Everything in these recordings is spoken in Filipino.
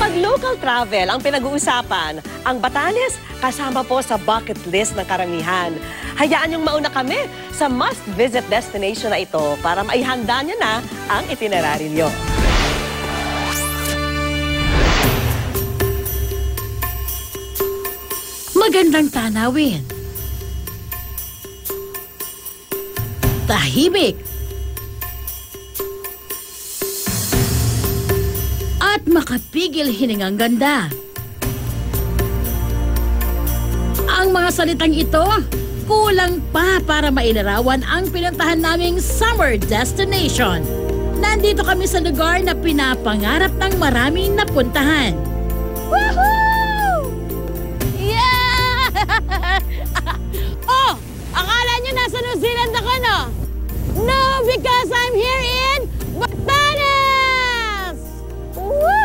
Kapag local travel ang pinag-uusapan, ang Batanes kasama po sa bucket list ng karamihan. Hayaan niyong mauna kami sa must-visit destination na ito para maihanda niyo na ang itinerary niyo. Magandang tanawin. Tahimik. At makapigil hiningang ganda. Ang mga salitang ito, kulang pa para mailarawan ang pinuntahan naming summer destination. Nandito kami sa lugar na pinapangarap ng maraming napuntahan. Woohoo! Yeah! Oh! Akala nyo nasa New Zealand ako, no? No, because I'm here in Batanes! Woohoo!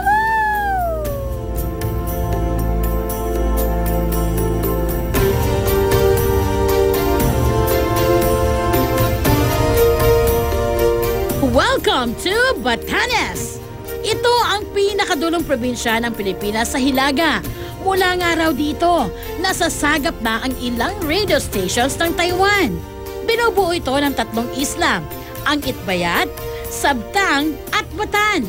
Welcome to Batanes! Ito ang pinakadulong probinsya ng Pilipinas sa Hilaga. Mula nga raw dito, nasasagap na ang ilang radio stations ng Taiwan. Binubuo ito ng 3 isla, ang Itbayat, Sabtang at Batan.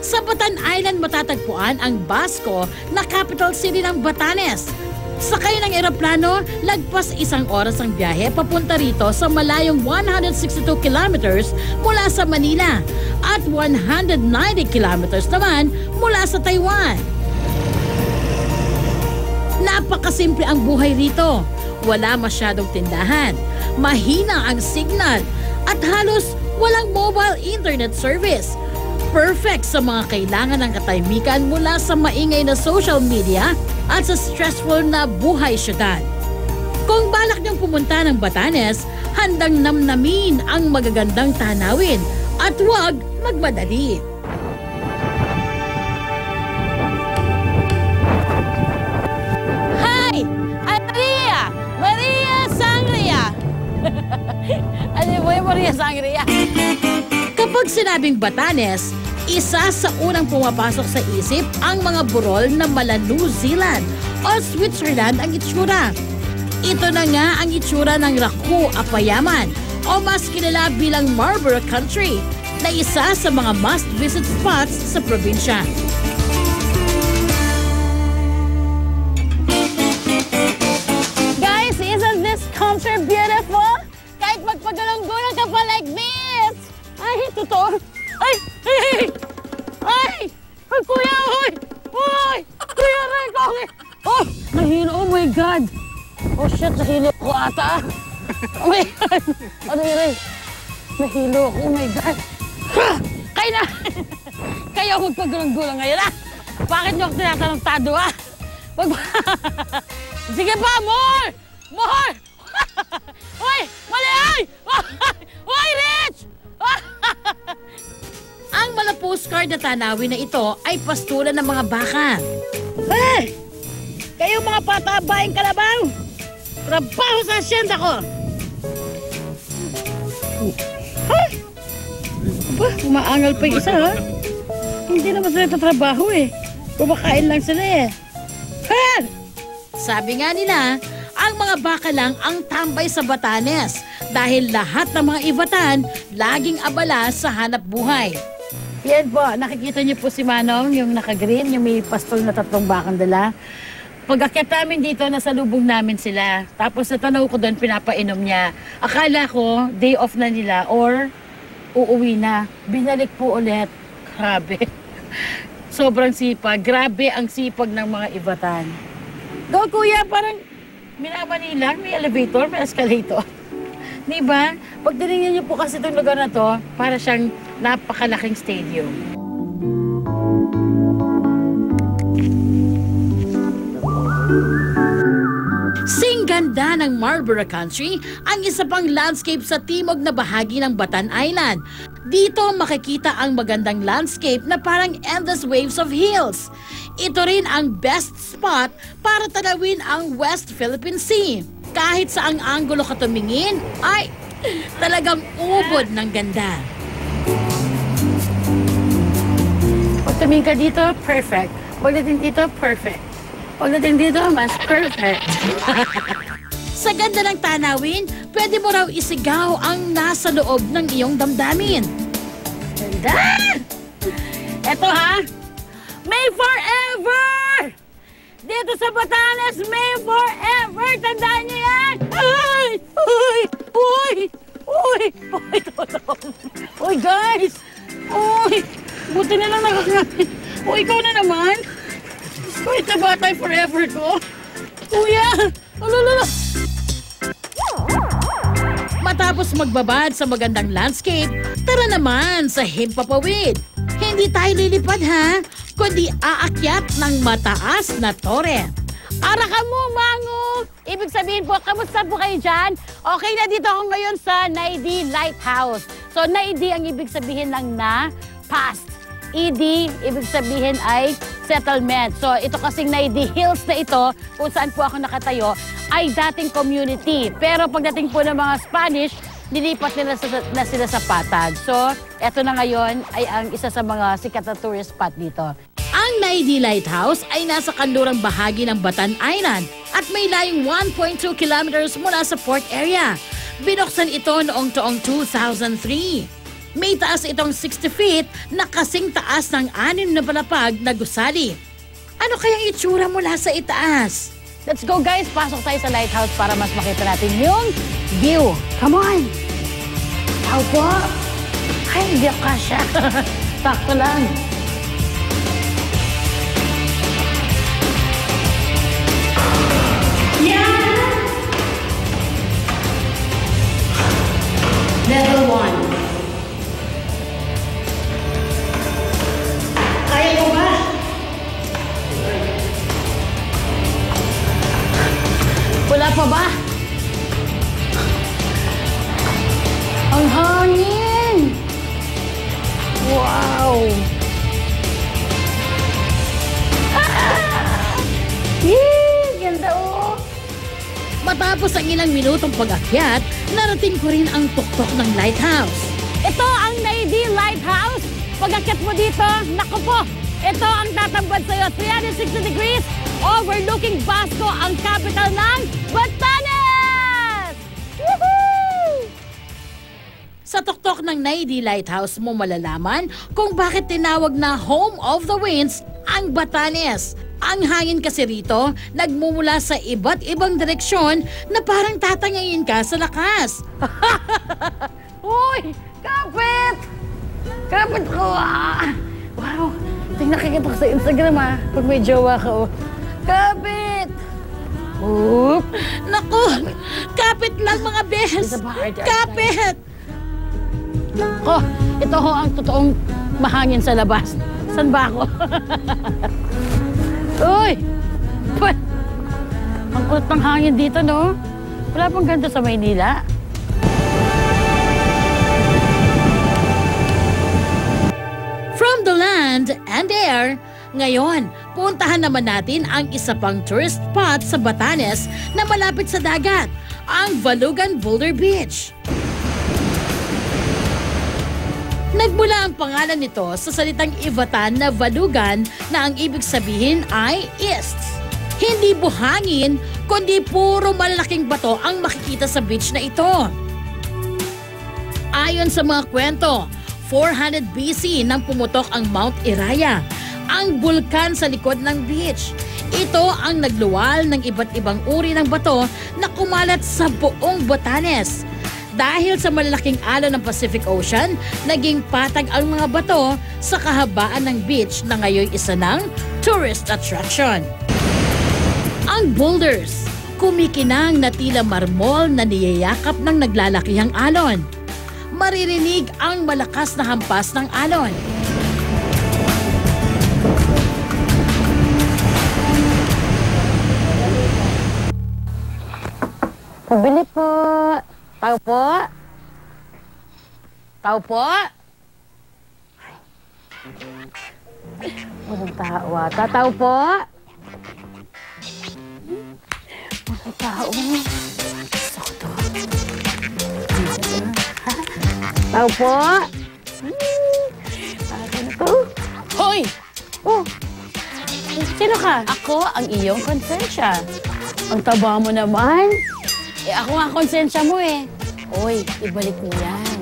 Sa Batan Island matatagpuan ang Basco na capital city ng Batanes. Sakay ng eroplano, lagpas 1 oras ang biyahe papunta rito sa malayong 162 kilometers mula sa Manila at 190 kilometers naman mula sa Taiwan. Napakasimple ang buhay rito. Wala masyadong tindahan, mahina ang signal at halos walang mobile internet service. Perfect sa mga kailangan ng katahimikan mula sa maingay na social media at sa stressful na buhay syudad. Kung balak niyong pumunta ng Batanes, handang namnamin ang magagandang tanawin at huwag magmadali. Hi! I'm Maria! Maria Sangria! Ano mo yung Maria Sangria? Kapag sinabing Batanes, isa sa unang pumapasok sa isip ang mga burol na mala New Zealand o Switzerland ang itsura. Ito na nga ang itsura ng Raku Apayaman o mas kilala bilang Marlborough Country na isa sa mga must-visit spots sa probinsya. Guys, isn't this country beautiful? Kahit magpagalang-gulang ka pa like this! Ay, totoo! Ay! Ay! Ay! Ay, kuya! Ay! Ay! Kuya Rico! Oh! Nahilo! Oh my God! Oh shit! Nahilo ko ata! Oh my God! Ano yun? Nahilo ako! Oh my God! Kayo na! Kayo magpagalang-gulang ngayon, ah! Bakit niyo ako tinatanong tado, ah? Sige pa! More! More! Uy! Mali! Ay! Uy, Rich! Ang mga postcard na tanawin na ito ay pastulan ng mga baka. Hey! Kayo mga patabaing kalabaw! Trabaho sa asyenda ko! Ay! Aba, umaangal pa yung isa, ha? Hindi naman sila tatrabaho, eh. Kumakain lang sila, eh. Hey! Sabi nga nila, ang mga baka lang ang tambay sa Batanes dahil lahat ng mga ibatan laging abala sa hanap buhay. Yan po, nakikita niyo po si Manong, yung naka-green, yung may pastol na 3 bakang dala. Pag-akyat namin dito, nasa lubong namin sila. Tapos natanaw ko doon, pinapainom niya. Akala ko, day off na nila or uuwi na. Binalik po ulit. Grabe. Sobrang sipag. Grabe ang sipag ng mga ibatan. Go, kuya, parang Manila, may elevator, may escalator. Diba? Pag tinignan niyo po kasi itong lugar na to, para siyang napakalaking stadium. Singganda ng Marlborough Country ang isa pang landscape sa timog na bahagi ng Batan Island. Dito makikita ang magandang landscape na parang endless waves of hills. Ito rin ang best spot para tanawin ang West Philippine Sea. Kahit saang anggulo ka tumingin, ay talagang ubod ng ganda. Pag tumingin ka dito, perfect. Pagdating dito, perfect. Pagdating dito, mas perfect. Sa ganda ng tanawin, pwede mo raw isigaw ang nasa loob ng iyong damdamin. Ganda! Eto ha, May forever! Dito sa Batanes, May forever! Tandaan niyo yan! Uy! Uy! Uy! Uy! Uy! Uy, guys! Uy! Buti na lang nakakapit. Uy, ikaw na naman! Uy, ito ba tayo forever ko? Kuya! Alala! Matapos magbabad sa magandang landscape, tara naman sa Himpapawid. Hindi tayo lilipad ha, kundi aakyat ng mataas na tore. Araka mo, Mango! Ibig sabihin po, kamusta po kayo dyan? Okay na dito ako ngayon sa Naidi Lighthouse. So, Naidi ang ibig sabihin ng na, past. ED, ibig sabihin ay settlement. So, ito kasing Naidi Hills na ito, kung saan po ako nakatayo, ay dating community. Pero pagdating po ng mga Spanish, nilipat nila na sila sa Patag. So, eto na ngayon ay ang isa sa mga sikat na tourist spot dito. Ang Naidi Lighthouse ay nasa kanlurang bahagi ng Batan Island at may layong 1.2 kilometers mula sa port area. Binuksan ito noong taong 2003. May taas itong 60 feet na kasing taas ng 6 na palapag na gusali. Ano kayang itsura mula sa itaas? Let's go guys, pasok tayo sa lighthouse para mas makita natin yung view. Come on! Tao po! Ay, hindi ako kasya. Sakto lang. Yeah! Level 1. Kaya mo ba? Wala pa ba? Ang hangin! Wow! Yee! Ganda oh! Matapos ang ilang minutong pag-akyat, narating ko rin ang tuktok ng lighthouse. Ito ang Naidi Lighthouse. Pag-akyat mo dito, naku po, ito ang tatambad sa'yo 360 degrees overlooking Basco, ang capital ng Batanes! Woohoo! Sa tuktok ng Naidi Lighthouse mo malalaman kung bakit tinawag na Home of the Winds ang Batanes. Ang hangin kasi rito nagmumula sa iba't ibang direksyon na parang tatangayin ka sa lakas. Uy! Kapit! Kapit ko ah! Wow! Tingnan nakikita ko sa Instagram ah, pag may jowa ka oh. Kapit! Oop! Naku! Kapit lang mga bes! Kapit! Oh, ito ho ang totoong mahangin sa labas. San ba ako? Uy! Ang kulit ng hangin dito, no? Wala pang ganito sa Maynila. From the land and air, ngayon, puntahan naman natin ang isa pang tourist spot sa Batanes na malapit sa dagat, ang Valugan Boulder Beach. Nagmula ang pangalan nito sa salitang Ivatan na Valugan na ang ibig sabihin ay east. Hindi buhangin, kundi puro malalaking bato ang makikita sa beach na ito. Ayon sa mga kwento, 400 BC nang pumutok ang Mount Iraya, ang bulkan sa likod ng beach. Ito ang nagluwal ng iba't ibang uri ng bato na kumalat sa buong Batanes. Dahil sa malalaking alon ng Pacific Ocean, naging patag ang mga bato sa kahabaan ng beach na ngayon isa ng tourist attraction. Ang boulders, kumikinang na tila marmol na niyayakap ng naglalakihang alon. Maririnig ang malakas na hampas ng alon. Pabili po. Tao po. Tao po. Walang tao ata. Tao po. Walang tao. Gusto ko to. Tao po. Ano to? Hoy! Oh. Sino ka? Ako ang iyong konsensya. Ang taba mo naman. Ako nga konsensya mo eh. Uy, ibalik mo yan.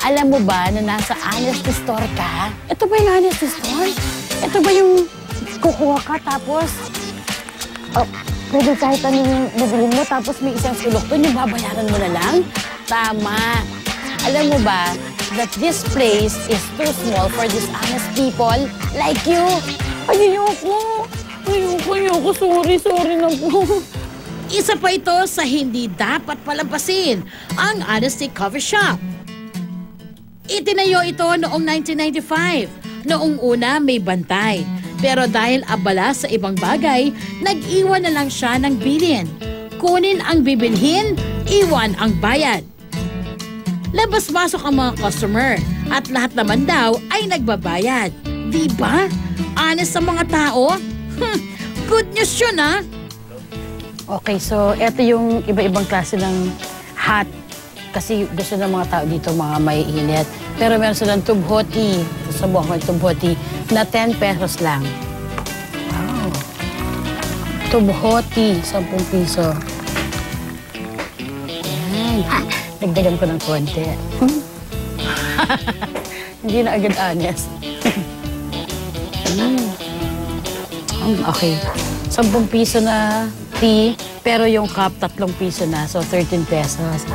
Alam mo ba na nasa honesty store ka? Ito ba yung honesty store? Ito ba yung kukuha ka tapos pwede kahit ano yung nabili mo tapos may isang sulok doon yung babayaran mo na lang? Tama. Alam mo ba that this place is too small for dishonest people like you? Ayoko. Sorry na po. Isa pa ito sa hindi dapat palampasin, ang Honesty Coffee Shop. Itinayo ito noong 1995. Noong una may bantay. Pero dahil abala sa ibang bagay, nag-iwan na lang siya ng bilin. Kunin ang bibilhin, iwan ang bayad. Labas-masok ang mga customer at lahat naman daw ay nagbabayad. Diba? Honest sa mga tao? Good news yun, ha? Okay, so eto yung iba-ibang klase ng hot. Kasi gusto ng mga tao dito mga may init. Pero meron silang tubhoti. Susubukan ko yung tubhoti na 10 pesos lang. Wow. Tubhoti, 10 piso. Yan. Nagdagan ko ng konti. Hindi na agad honest. Okay. 10 piso na tea, pero yung cup 3 piso na. So 13 pesos.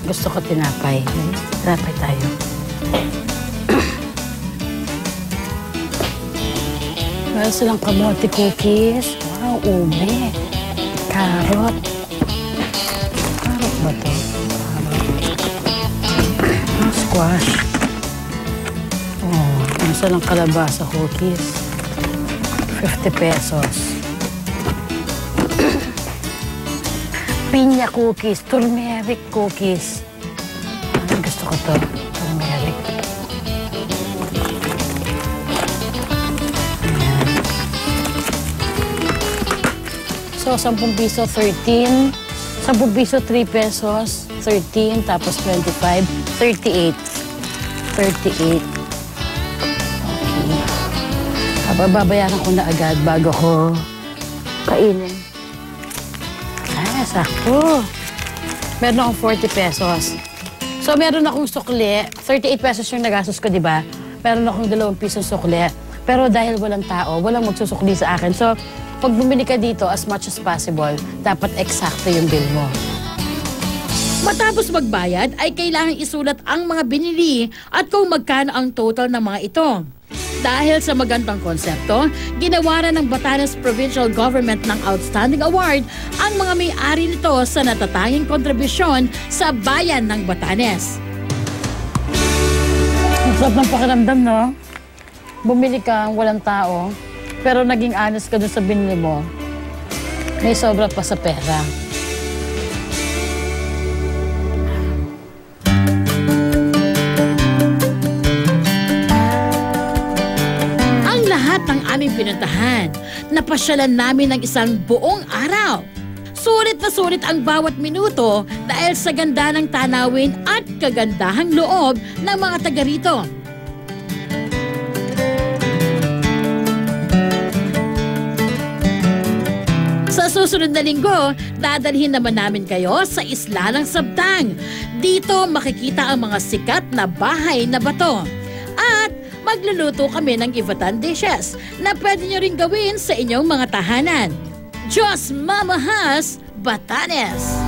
Gusto ko tinapay. Tinapay tayo. Meron silang kamote cookies. Wow, ube. Carrot. Carrot ba ito? Carrot. Squash. Oh, meron silang kalabasa cookies. 50 pesos. Pinya cookies, turmeric cookies. Gusto ko to, turmeric. Ayan. So, 10 piso, 13. 10 piso, 3 pesos. 13, tapos 25, 38. 38. Okay. Babayaran ko na agad bago ko kainin. Sakto. Meron akong 40 pesos. So, meron akong sukli. 38 pesos yung nagastos ko, di ba? Meron akong 2 pisong sukli. Pero dahil walang tao, walang magsusukli sa akin. So, pag bumili ka dito, as much as possible, dapat eksakto yung bill mo. Matapos magbayad, ay kailangan isulat ang mga binili at kung magkano ang total ng mga ito. Dahil sa magandang konsepto, ginawaran ng Batanes Provincial Government ng Outstanding Award ang mga may-ari nito sa natatanging kontribusyon sa bayan ng Batanes. Ang sarap ng pakiramdam, no? Bumili ka, walang tao, pero naging honest ka dun sa binili mo. May sobra pa sa pera. Ang aming pinuntahan, napasyalan namin ng isang buong araw. Sulit na sulit ang bawat minuto dahil sa ganda ng tanawin at kagandahang loob ng mga taga rito. Sa susunod na linggo, dadalhin naman namin kayo sa Isla ng Sabtang. Dito makikita ang mga sikat na bahay na bato. At magluluto kami ng Ivatan dishes na pwede nyo rin gawin sa inyong mga tahanan. Diyos Mamahas, Batanes!